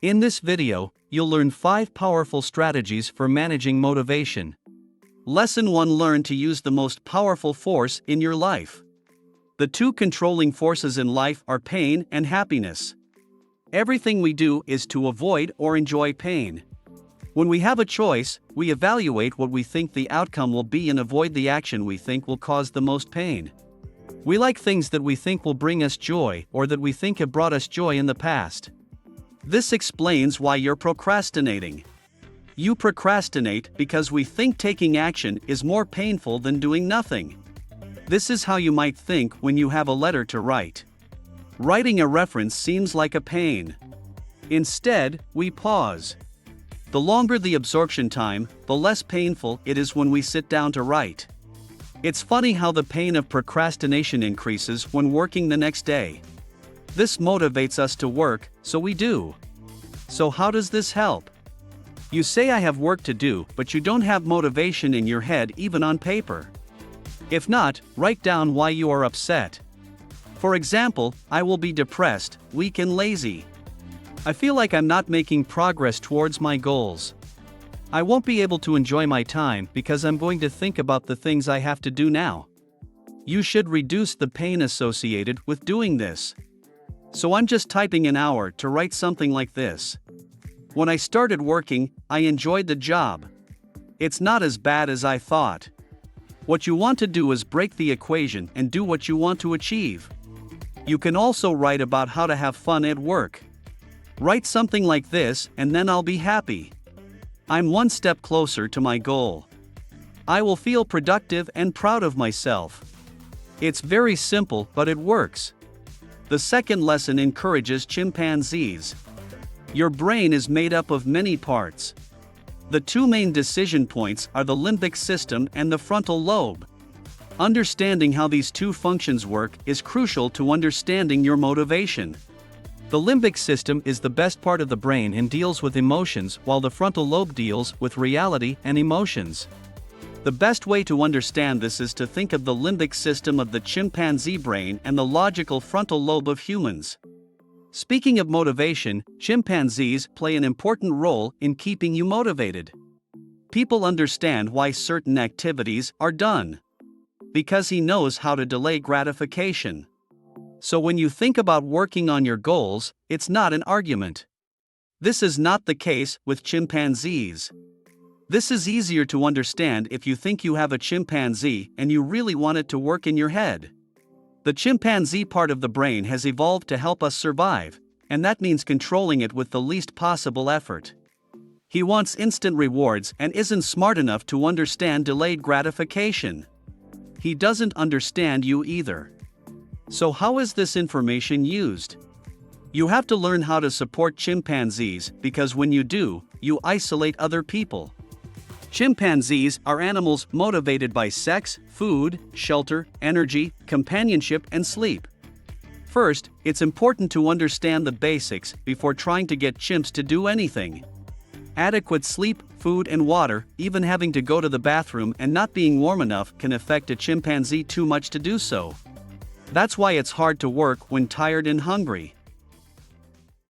In this video, you'll learn 5 powerful strategies for managing motivation. Lesson 1: Learn to use the most powerful force in your life. The two controlling forces in life are pain and happiness. Everything we do is to avoid or enjoy pain. When we have a choice, we evaluate what we think the outcome will be and avoid the action we think will cause the most pain. We like things that we think will bring us joy or that we think have brought us joy in the past. This explains why you're procrastinating. You procrastinate because we think taking action is more painful than doing nothing. This is how you might think when you have a letter to write. Writing a reference seems like a pain. Instead, we pause. The longer the absorption time, the less painful it is when we sit down to write. It's funny how the pain of procrastination increases when working the next day. This motivates us to work, so we do. So how does this help? You say I have work to do, but you don't have motivation in your head even on paper. If not, write down why you are upset. For example, I will be depressed, weak and lazy. I feel like I'm not making progress towards my goals. I won't be able to enjoy my time because I'm going to think about the things I have to do now. You should reduce the pain associated with doing this. So I'm just typing an hour to write something like this. When I started working, I enjoyed the job. It's not as bad as I thought. What you want to do is break the equation and do what you want to achieve. You can also write about how to have fun at work. Write something like this, and then I'll be happy. I'm one step closer to my goal. I will feel productive and proud of myself. It's very simple, but it works. The second lesson encourages chimpanzees. Your brain is made up of many parts. The two main decision points are the limbic system and the frontal lobe. Understanding how these two functions work is crucial to understanding your motivation. The limbic system is the best part of the brain and deals with emotions, while the frontal lobe deals with reality and emotions. The best way to understand this is to think of the limbic system of the chimpanzee brain and the logical frontal lobe of humans. Speaking of motivation, chimpanzees play an important role in keeping you motivated. People understand why certain activities are done. Because he knows how to delay gratification. So when you think about working on your goals, it's not an argument. This is not the case with chimpanzees. This is easier to understand if you think you have a chimpanzee and you really want it to work in your head. The chimpanzee part of the brain has evolved to help us survive, and that means controlling it with the least possible effort. He wants instant rewards and isn't smart enough to understand delayed gratification. He doesn't understand you either. So how is this information used? You have to learn how to support chimpanzees because when you do, you isolate other people. Chimpanzees are animals motivated by sex, food, shelter, energy, companionship, and sleep. First, it's important to understand the basics before trying to get chimps to do anything. Adequate sleep, food, and water, even having to go to the bathroom and not being warm enough, can affect a chimpanzee too much to do so. That's why it's hard to work when tired and hungry.